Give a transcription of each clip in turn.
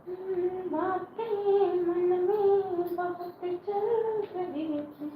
बातें मन में बहुत चल रही थी।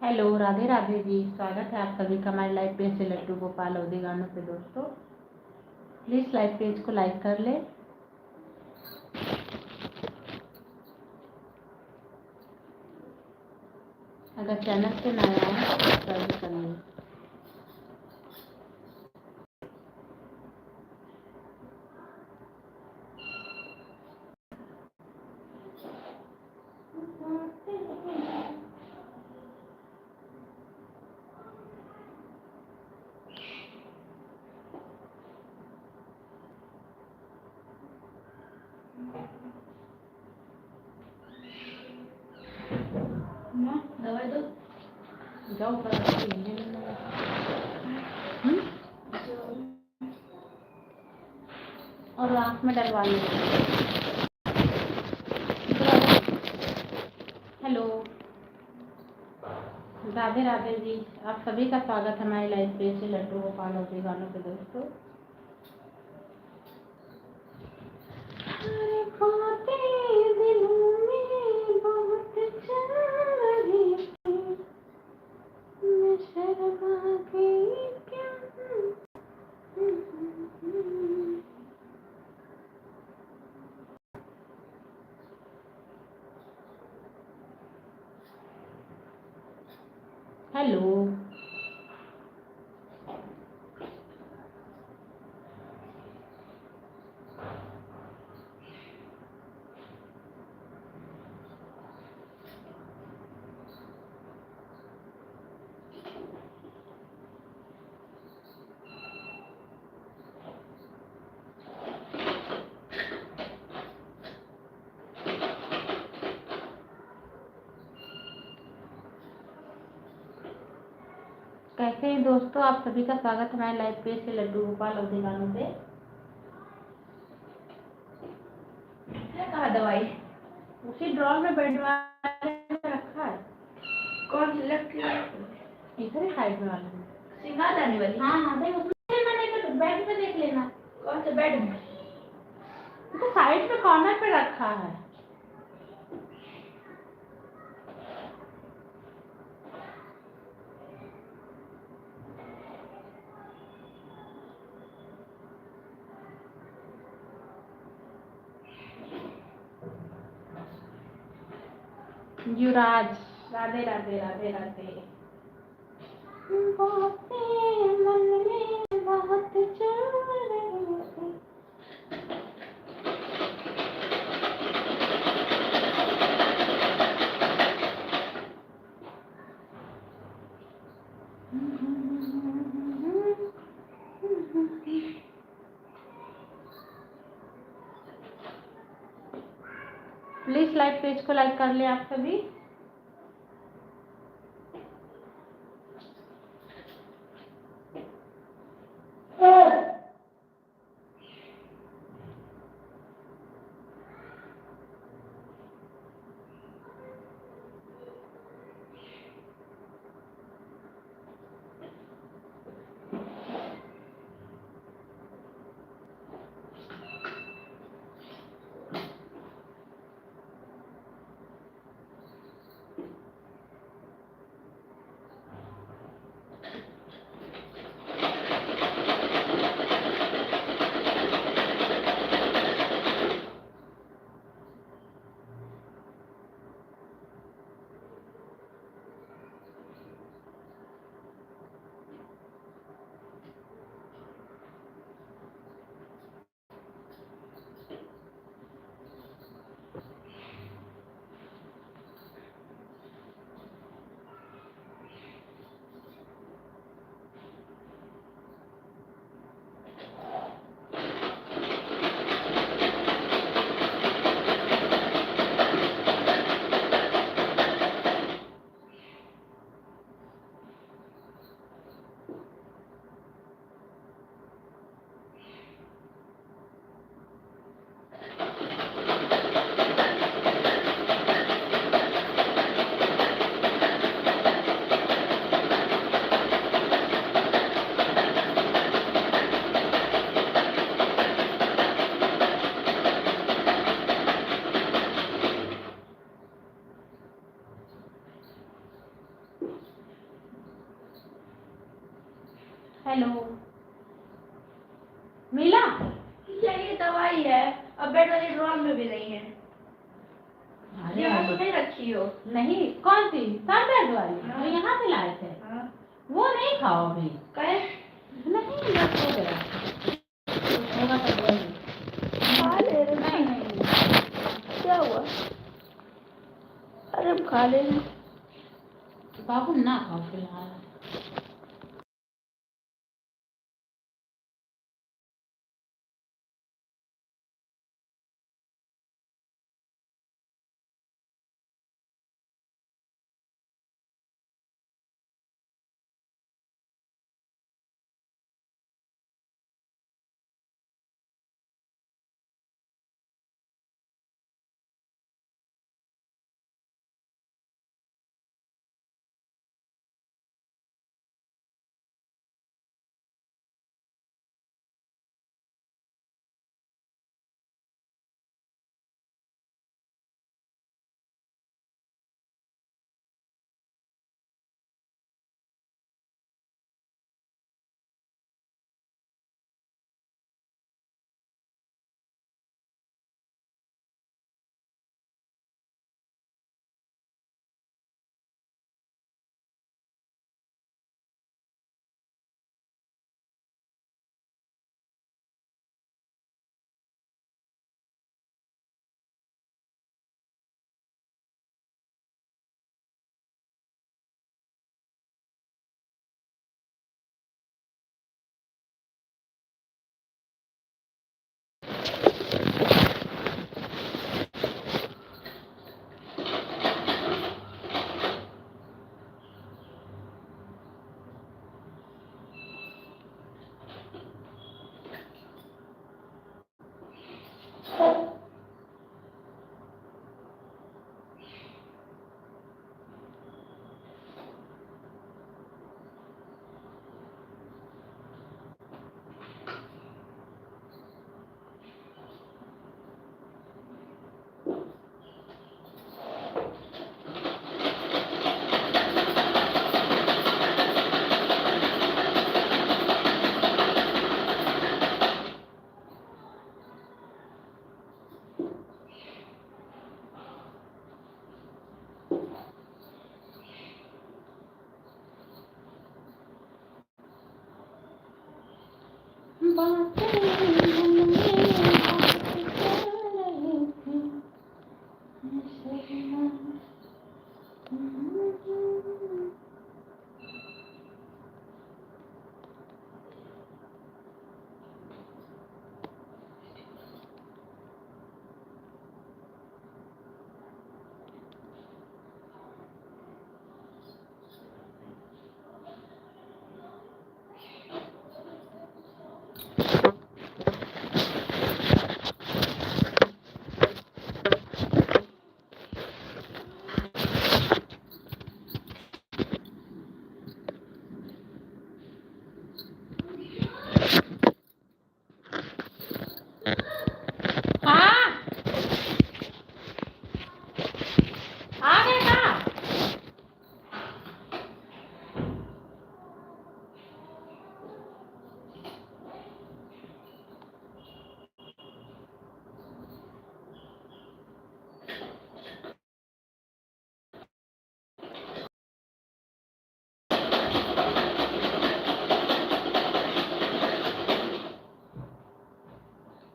हेलो, राधे राधे जी। स्वागत है आप सभी का हमारे लाइव पेज से लट्टू गोपाल अवधि गानों पे। दोस्तों प्लीज लाइव पेज को लाइक कर ले। अगर चैनल पे नया है तो सब्सक्राइब कर ले। दवाई दो, जाओ कर और आँख में डलवा लो। हेलो, राधे राधे जी। आप सभी का स्वागत है हमारे लाइव पेज से लट्टू गोपाल अवधि गानों पे। दोस्तों दिलों में बहुत चल रही थी, मैं शर्मा गई क्या। हेलो, कैसे हैं दोस्तों? आप सभी का स्वागत है हमारे लाइव पेज से लड्डू गोपाल अवधि गानों पे। क्या कहा दवाई? उसी ड्रॉर में बैठवा रखा है। कौन सी लड़की? इधर ही साइड में वाला में। सिंगार जाने वाली? हाँ देख उसमें मैंने तो बेड पे देख लेना। कौन से बेड में? तो साइड में कॉर्नर पे रखा है। युवराज राधे राधे राधे राधे। मन में बात चल रही थी। प्लीज लाइव पेज को लाइक कर ले आप सभी। हेलो मीला, ये दवाई है, अब बेड वाली ड्रॉर में भी नहीं है। अरे यहाँ तो नहीं रखी हो? नहीं, कौन सी? सर दर्द वाली? हाँ। वो यहाँ से लाए थे। हाँ। वो नहीं खाओ अभी। कहे? नहीं बस हो गया, होगा तो बोल। खा ले रहे। नहीं नहीं क्या हुआ? अरे खा ले। बाबू ना खाओ फिलहाल। बातें मन में बात कर रहे थे शबनम। हाँ आ गए का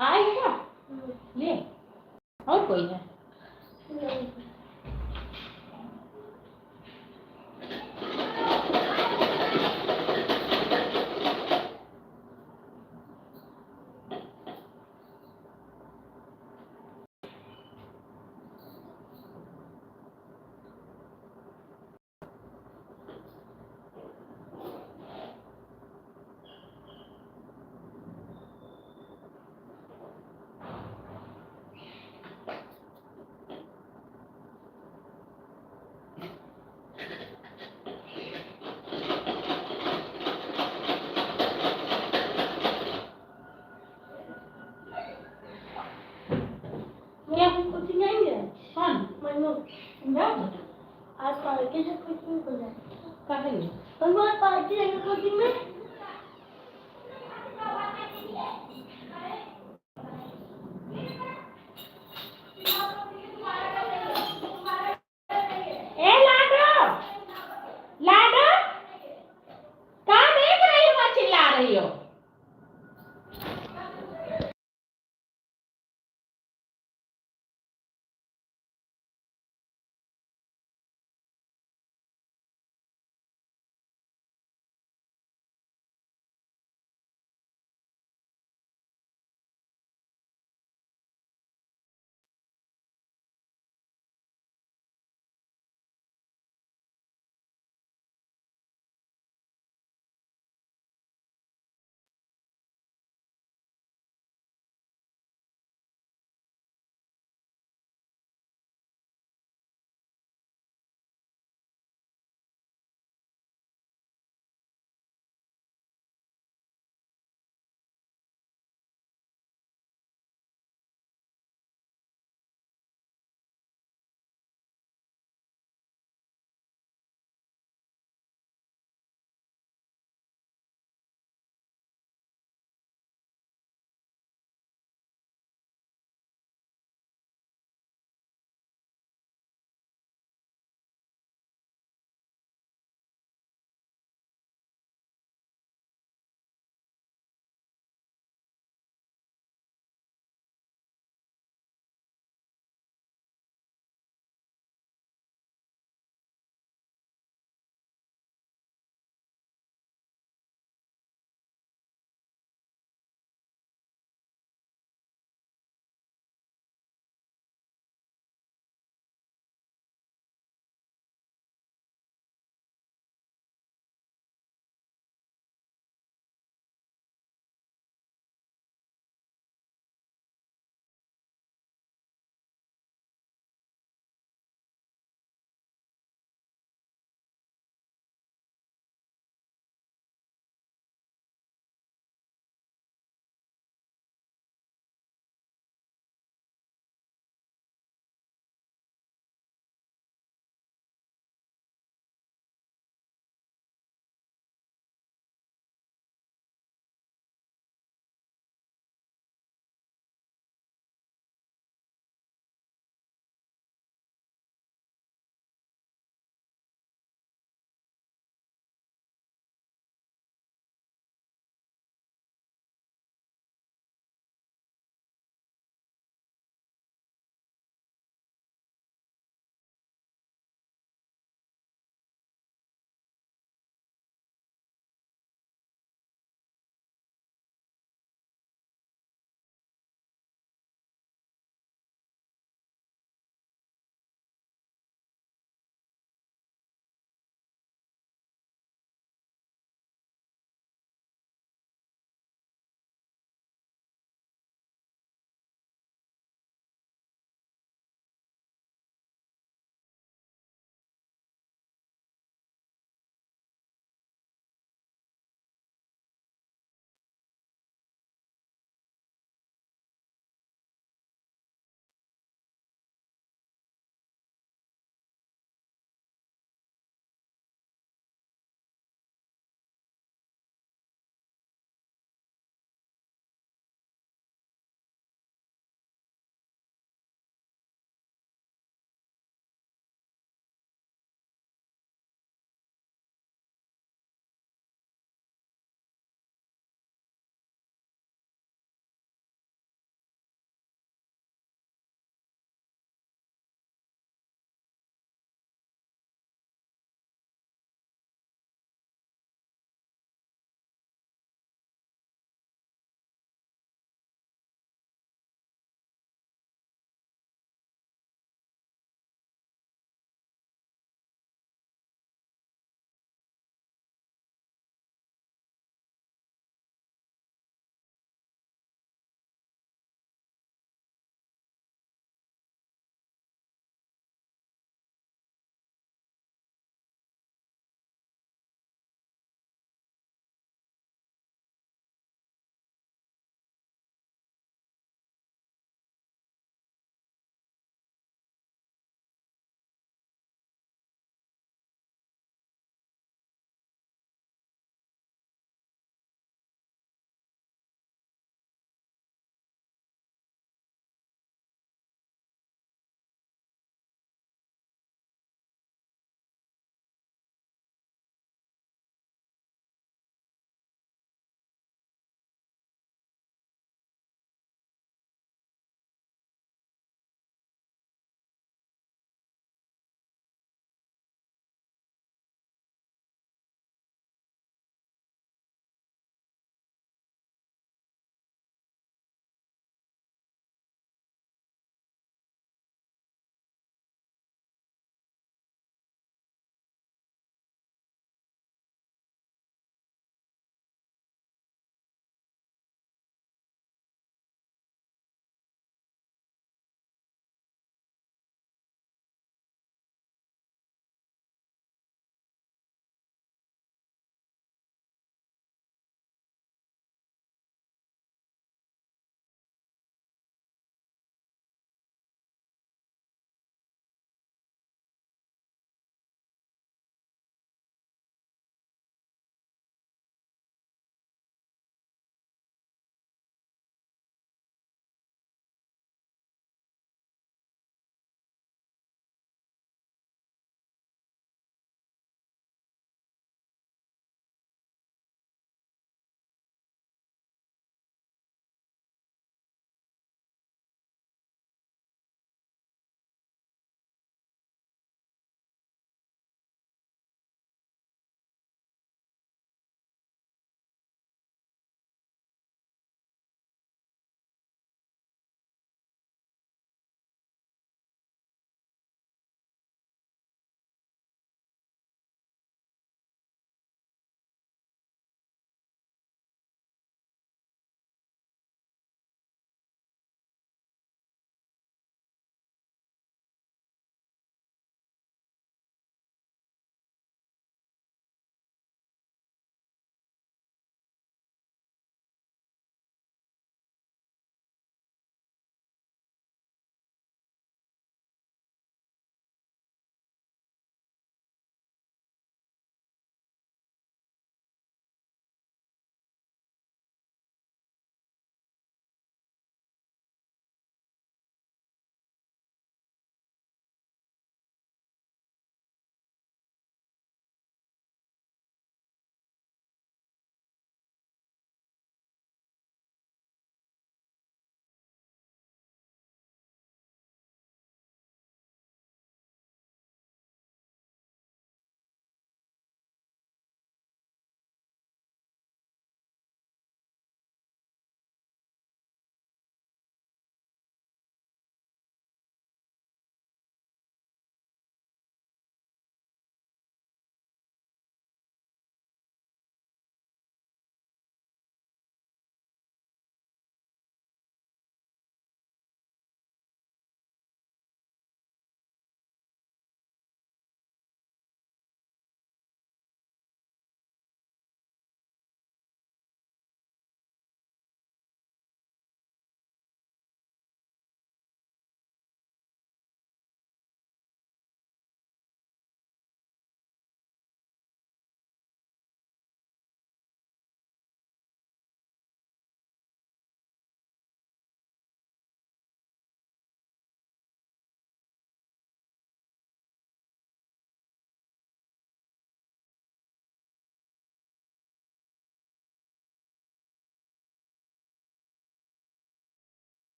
आए क्या ले और कोई है मेरा कुछ नहीं है कौन मनु जाओ आज पार्टी से कुछ नहीं बोला कहे और मैं पार्टी है कोचिंग में